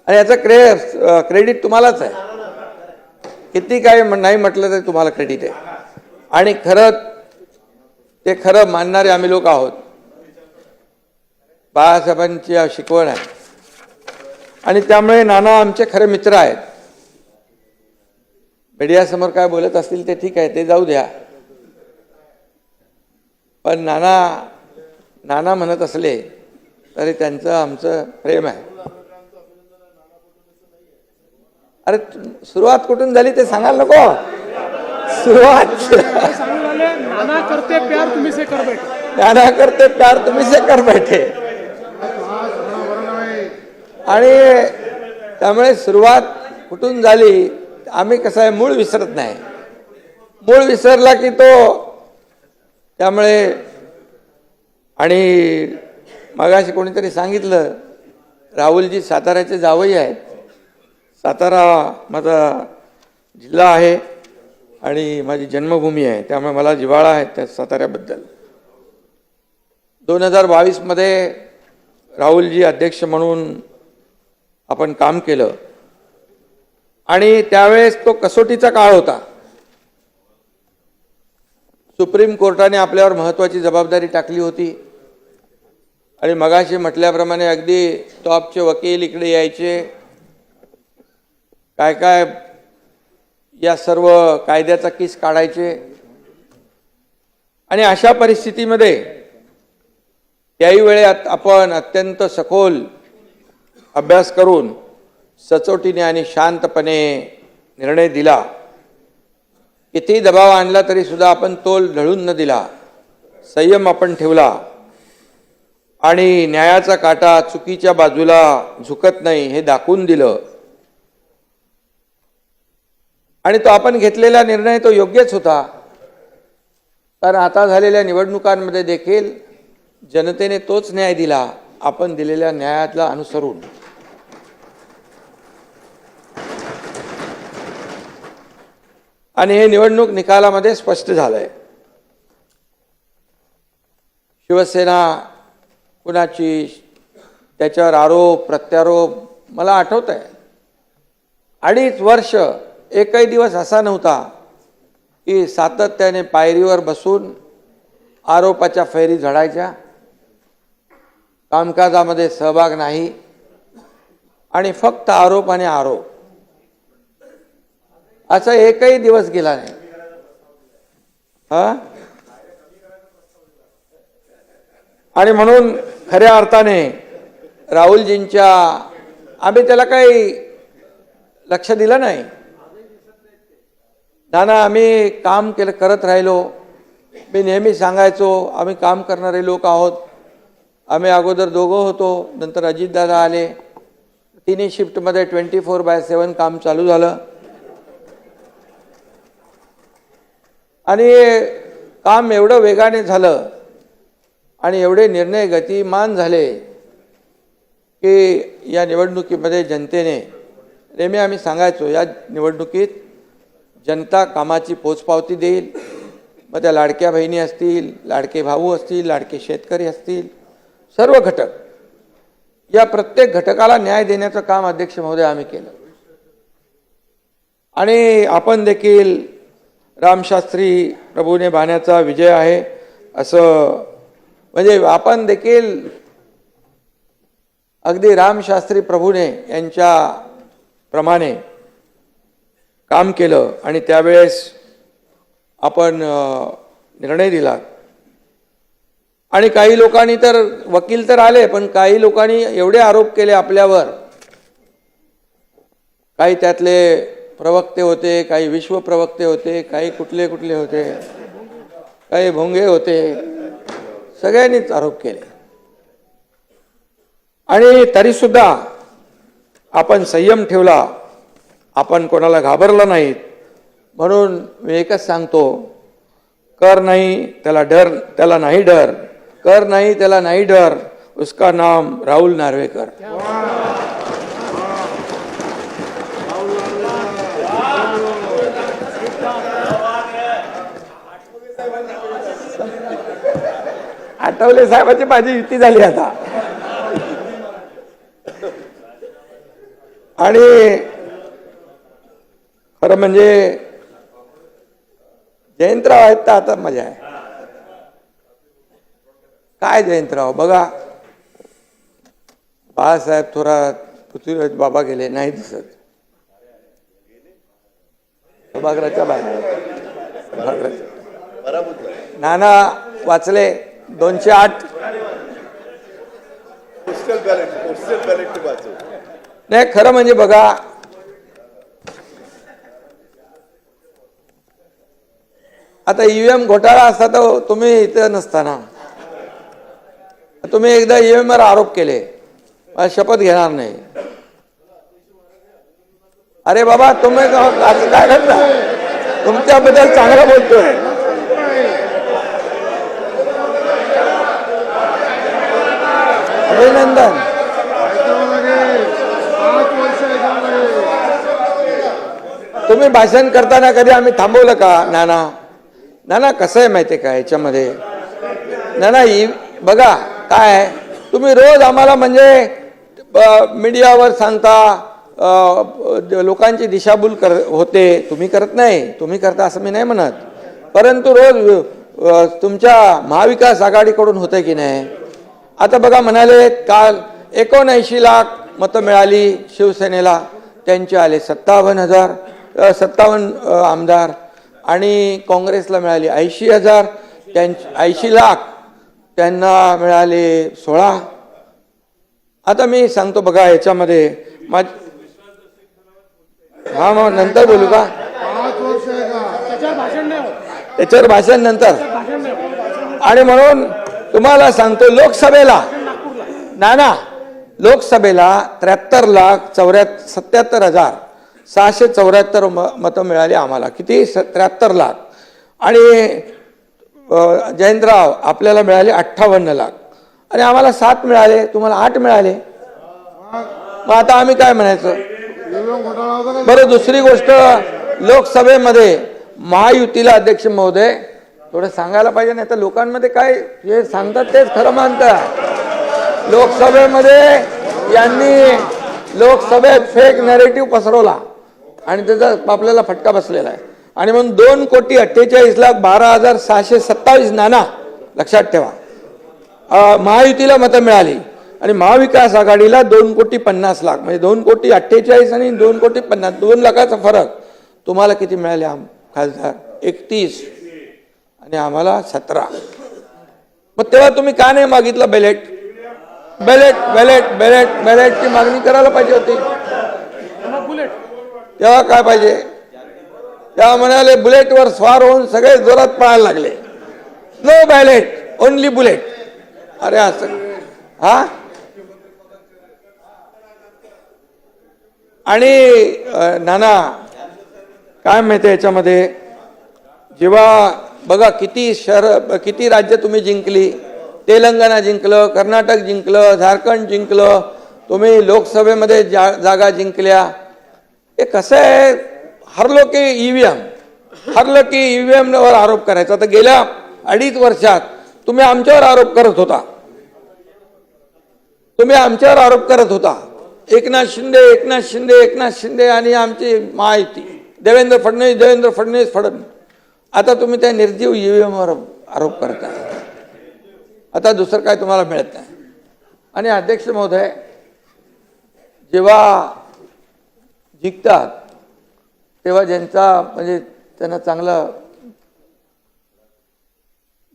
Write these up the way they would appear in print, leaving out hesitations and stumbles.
आणि याचं क्रेडिट तुम्हालाच आहे. किती काय नाही म्हटलं तरी तुम्हाला क्रेडिट आहे. आणि खरं मानणारे आम्ही लोक आहोत. बाळासाहेबांची शिकवण आहे आणि त्यामुळे नाना आमचे खरे मित्र आहेत. मीडियासमोर काय बोलत असतील ते ठीक आहे, ते जाऊ द्या. पण नाना म्हणत असले तरी त्यांचं आमचं प्रेम आहे. अरे सुरुवात कुठून झाली ते सांगायला नको. सुरुवात नाना करते प्यार तुम्ही से कर बैठे, नाना करते प्यार तुम्ही से कर बैठे. आणि त्यामुळे सुरुवात कुठून झाली, आम्ही कसं आहे मूळ विसरत नाही. मूळ विसरला की तो त्यामुळे. आणि मगाशी कोणीतरी सांगितलं राहुलजी साताऱ्याचे जावई आहेत. सातारा माझा जिल्हा आहे आणि माझी जन्मभूमी आहे, त्यामुळे मला जिव्हाळा आहे त्या साताऱ्याबद्दल. 2022 मध्ये राहुलजी अध्यक्ष म्हणून आपण काम केलं आणि त्यावेळेस तो कसोटीचा काळ होता. सुप्रीम कोर्टाने आपल्यावर महत्त्वाची जबाबदारी टाकली होती आणि मगाशी म्हटल्याप्रमाणे अगदी टॉपचे वकील इकडे यायचे, काय काय या सर्व कायद्याचा किस काढायचे. आणि अशा परिस्थितीमध्ये त्याही वेळेत आपण अत्यंत सखोल अभ्यास करून सचोटीने आणि शांतपणे निर्णय दिला. किती दबाव आणला तरी सुद्धा आपण तोल ढळून न दिला, संयम आपण ठेवला आणि न्यायाचा काटा चुकीच्या बाजूला झुकत नाही हे दाखवून दिलं. आणि तो आपण घेतलेला निर्णय तो योग्यच होता, कारण आता झालेल्या निवडणुकांमध्ये देखील जनतेने तोच न्याय दिला, आपण दिलेल्या न्यायाला अनुसरून. आणि हे निवडणूक निकालामध्ये स्पष्ट झालंय. शिवसेना कुणाची, त्याच्यावर आरोप प्रत्यारोप मला आठवत आहे. 2.5 वर्ष एकही दिवस असा नव्हता की सातत्याने पायरीवर बसून आरोपाच्या फैरी झडायच्या, कामकाजामध्ये सहभाग नाही आणि फक्त आरोप आणि आरोप. असा एकही दिवस गेला नाही. आणि म्हणून खऱ्या अर्थाने राहुलजींच्या आम्ही त्याला काही लक्ष दिलं नाही. नाना आम्ही काम करत राहिलो. मी नेहमी सांगायचो आम्ही काम करणारे लोक आहोत. आम्ही अगोदर दोघं होतो, नंतर अजितदादा आले. तिन्ही शिफ्टमध्ये 24/7 काम चालू झालं आणि काम एवढं वेगाने झालं आणि एवढे निर्णय गतिमान झाले की या निवडणुकीमध्ये जनतेने, नेहमी आम्ही सांगायचो या निवडणुकीत जनता कामाची पोचपावती देईल. मग त्या लाडक्या बहिणी असतील, लाडके भाऊ असतील, लाडके शेतकरी असतील, सर्व घटक, या प्रत्येक घटकाला न्याय देण्याचं काम अध्यक्ष महोदय आम्ही केलं. आणि आपण देखील रामशास्त्री प्रभूने बाण्याचा विजय आहे असं, म्हणजे आपण देखील अगदी रामशास्त्री प्रभूने यांच्या प्रमाणे काम केलं आणि त्यावेळेस आपण निर्णय दिला. आणि काही लोकांनी तर, वकील तर आले, पण काही लोकांनी एवढे आरोप केले आपल्यावर. काही त्यातले प्रवक्ते होते, काही विश्व प्रवक्ते होते, काही कुठले कुठले होते, काही भोंगे होते, सगळ्यांनीच आरोप केले. आणि तरी सुद्धा आपण संयम ठेवला, आपण कोणाला घाबरलं नाहीत. म्हणून मी एकच सांगतो, कर नहीं त्याला डर, त्याला नाही डर, कर नहीं त्याला नाही डर, उसका नाम राहुल नार्वेकर. आठवले साहेबांची माझी युती झाली आता. आणि खरं म्हणजे जयंतराव आहेत तर आता मजा आहे. काय जयंतराव बघा, बाळासाहेब थोरात, पृथ्वीराज बाबा गेले नाही दिसत. सभागृहाच्या बाहेर नाना वाचले 208. नाही खरं म्हणजे बघा, आता ईव्हीएम घोटाळा असता तर तुम्ही इथं नसताना. तुम्ही एकदा ईव्हीएम वर आरोप केले, मला शपथ घेणार नाही. अरे बाबा तुम्ही असं काय करता, तुमच्याबद्दल चांगलं बोलतोय. अभिनंदन. तुम्ही भाषण करताना कधी आम्ही थांबवलं का? नाना नाना कसं आहे माहिती आहे का याच्यामध्ये, नाना बघा काय आहे, तुम्ही रोज आम्हाला म्हणजे मीडियावर सांगता, लोकांची दिशाभूल होते. तुम्ही करत नाही, तुम्ही करता असं मी नाही म्हणत, परंतु रोज तुमच्या महाविकास आघाडीकडून होते की नाही. आता बघा म्हणाले काल 79 लाख मतं मिळाली शिवसेनेला, त्यांचे आले 57 आमदार, आणि काँग्रेसला मिळाली 80,000, 80 लाख, त्यांना मिळाले 16. आता मी सांगतो बघा याच्यामध्ये हा मग नंतर बोलू का? त्याच्यावर भाषण नंतर. आणि म्हणून तुम्हाला सांगतो लोकसभेला नाना, लोकसभेला 73,77,674 मतं मिळाली आम्हाला. किती? 73 लाख. आणि जयंतराव आपल्याला मिळाले 58 लाख, आणि आम्हाला 7 मिळाले, तुम्हाला 8 मिळाले. मग आता आम्ही काय म्हणायचं बरं? दुसरी गोष्ट, लोकसभेमध्ये महायुतीला अध्यक्ष महोदय थोडं सांगायला पाहिजे, नाही तर लोकांमध्ये काय जे सांगतात तेच खरं मानतात. लोकसभेमध्ये यांनी लोकसभेत फेक नॅरेटिव्ह पसरवला आणि त्याचा आपल्याला फटका बसलेला आहे. आणि म्हणून 2,48,12,627 नाना लक्षात ठेवा महायुतीला मतं मिळाली, आणि महाविकास आघाडीला 2,50,00,000, म्हणजे 2,48,00,000 आणि 2,50,00,000, 2 लाखाचा फरक. तुम्हाला किती मिळाले खासदार? 31, आणि आम्हाला 17. मग तेव्हा तुम्ही का नाही मागितलं बॅलेट? बॅलेटची मागणी करायला पाहिजे होती. तेव्हा काय पाहिजे? तेव्हा म्हणाले बुलेटवर स्वार होऊन सगळे जोरात पळायला लागले. No ballot, only bullet. अरे असं हा? आणि नाना काय माहिती याच्यामध्ये, जेव्हा बघा किती शहर, किती राज्य तुम्ही जिंकली. तेलंगणा जिंकलं, कर्नाटक जिंकलं, झारखंड जिंकलं, तुम्ही लोकसभेमध्ये जागा जिंकल्या. हे कसं आहे, हरलो की ईव्हीएम वर आरोप करायचा. तर गेल्या 2.5 वर्षात तुम्ही आमच्यावर आरोप करत होता. एकनाथ शिंदे आणि आमची महायुती, देवेंद्र फडणवीस. आता तुम्ही त्या निर्जीव ईव्हीएम वर आरोप करता. आता दुसरं काय तुम्हाला मिळत नाही. आणि अध्यक्ष महोदय जेव्हा जिंकतात तेव्हा ज्यांचा म्हणजे त्यांना चांगला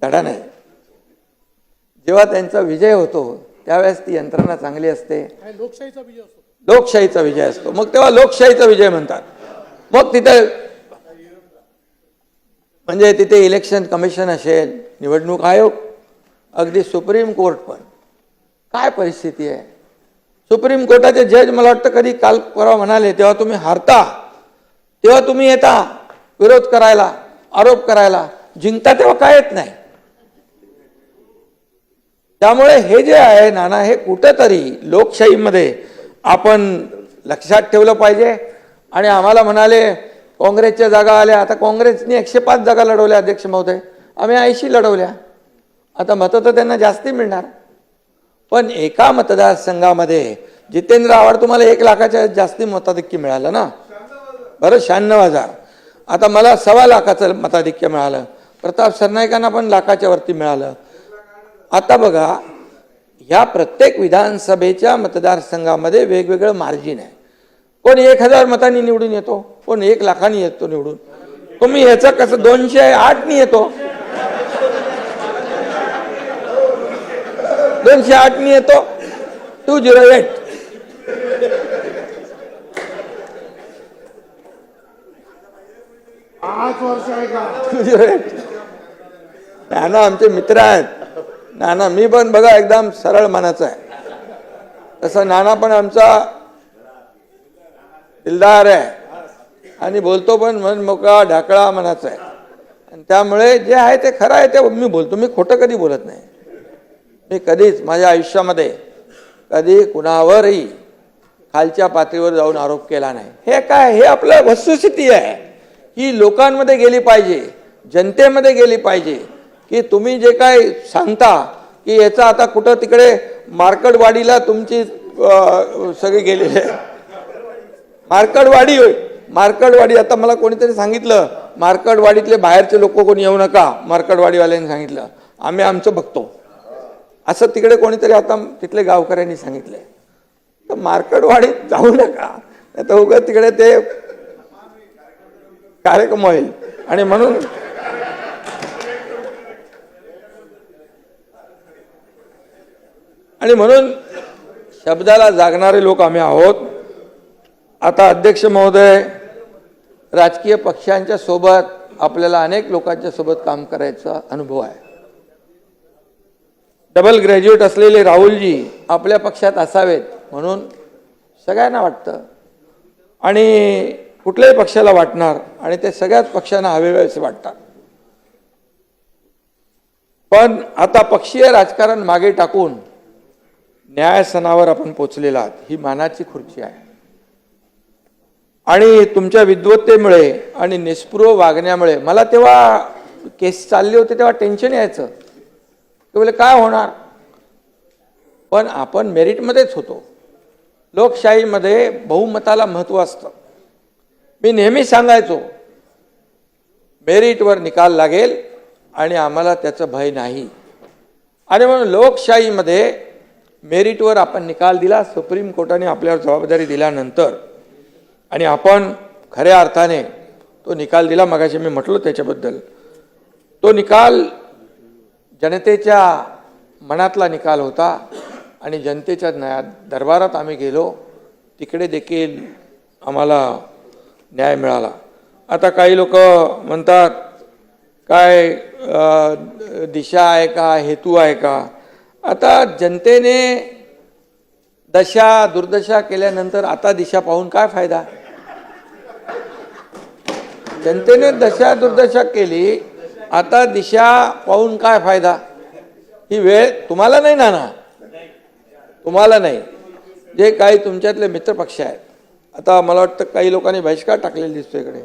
धडा नाही, जेव्हा त्यांचा विजय होतो त्यावेळेस ती यंत्रणा चांगली असते, लोकशाहीचा विजय असतो. मग तेव्हा लोकशाहीचा विजय म्हणतात. मग तिथे म्हणजे तिथे इलेक्शन कमिशन असेल, निवडणूक आयोग, अगदी सुप्रीम कोर्ट पण. काय परिस्थिती आहे? सुप्रीम कोर्टाचे जज मला वाटतं कधी काल परवा म्हणाले, तेव्हा तुम्ही हारता तेव्हा तुम्ही येता विरोध करायला, आरोप करायला, जिंकता तेव्हा काय येत नाही. त्यामुळे हे जे आहे नाना, हे कुठेतरी लोकशाहीमध्ये आपण लक्षात ठेवलं पाहिजे. आणि आम्हाला म्हणाले काँग्रेसच्या जागा आल्या. आता काँग्रेसने 105 जागा लढवल्या अध्यक्ष महोदय, आम्ही 80 लढवल्या. आता मतं तर त्यांना जास्ती मिळणार, पण एका मतदारसंघामध्ये जितेंद्र आव्हाड तुम्हाला 1 लाखाच्या जास्ती मताधिक्य मिळालं ना, बरं 96,000. आता मला 1.25 लाखाचं मताधिक्य मिळालं. प्रताप सरनाईकांना पण लाखाच्या वरती मिळालं. आता बघा, ह्या प्रत्येक विधानसभेच्या मतदारसंघामध्ये वेगवेगळं मार्जिन आहे. कोण 1,000 मतांनी निवडून येतो, कोण 1 लाखांनी येतो निवडून. तुम्ही ह्याचं कसं 208 येतो, 208 येतो, 208. 5 वर्ष आहे का? 208. नाना आमचे मित्र आहेत. नाना, मी पण बघा एकदम सरळ मनाचा आहे, तसं नाना पण आमचा दिलदार आहे आणि बोलतो पण मन मोकळा ढाकळा मनाचा आहे. आणि त्यामुळे जे आहे ते खरं आहे ते मी बोलतो. मी खोटं कधी बोलत नाही. मी कधीच माझ्या आयुष्यामध्ये कधी कुणावरही खालच्या पातळीवर जाऊन आरोप केला नाही. हे काय, हे आपलं वस्तुस्थिती आहे. ही लोकांमध्ये गेली पाहिजे, जनतेमध्ये गेली पाहिजे की तुम्ही जे काय सांगता की याचा आता कुठं तिकडे मार्कडवाडीला तुमची सगळी गेलेली आहे. मार्कडवाडी आता मला कोणीतरी सांगितलं, मार्कडवाडीतले बाहेरचे लोक कोणी येऊ नका, मार्कडवाडीवाल्यांनी सांगितलं, आम्ही आमचं बघतो असं तिकडे कोणीतरी आता तिथले गावकऱ्यांनी सांगितलंय. तर मार्कडवाडीत जाऊ नका, नाही तर उगाच तिकडे ते कार्यक्रम होईल. आणि म्हणून शब्दाला जागणारे लोक आम्ही आहोत. आता अध्यक्ष महोदय, राजकीय पक्षांच्या सोबत आपल्याला अनेक लोकांच्या सोबत काम करायचा अनुभव आहे. डबल ग्रॅज्युएट असलेले राहुलजी आपल्या पक्षात असावेत म्हणून सगळ्यांना वाटतं आणि कुठल्याही पक्षाला वाटणार आणि ते सगळ्याच पक्षांना हवेसे वाटतात. पण आता पक्षीय राजकारण मागे टाकून न्यायासनावर आपण पोचलेला आहात. ही मानाची खुर्ची आहे आणि तुमच्या विद्वत्तेमुळे आणि निस्पृह वागण्यामुळे मला तेव्हा केस चालली होती तेव्हा टेन्शन यायचं. ते बोले काय होणार, पण आपण मेरिटमध्येच होतो. लोकशाहीमध्ये बहुमताला महत्त्व असतं. मी नेहमी सांगायचो मेरिटवर निकाल लागेल आणि आम्हाला त्याचं भय नाही. आणि म्हणून लोकशाहीमध्ये मेरिटवर आपण निकाल दिला. सुप्रीम कोर्टाने आपल्यावर जबाबदारी दिल्यानंतर आणि आपण खऱ्या अर्थाने तो निकाल दिला. मगाशी मी म्हटलो त्याच्याबद्दल. तो निकाल जनतेच्या मनातला निकाल होता आणि जनतेच्या दरबारात आम्ही गेलो, तिकडे देखील आम्हाला न्याय मिळाला. आता काही लोक म्हणतात काय दिशा आहे का, हेतू आहे का. आता जनतेने दशा दुर्दशा केल्यानंतर आता दिशा पाहून काय फायदा. जनतेने दशा दुर्दशा केली, आता दिशा पाहून काय फायदा. ही वेळ तुम्हाला नाही ना, तुम्हाला नाही, जे काही तुमच्यातले मित्रपक्ष आहेत. आता मला वाटतं काही लोकांनी बहिष्कार टाकलेला दिसतो इकडे.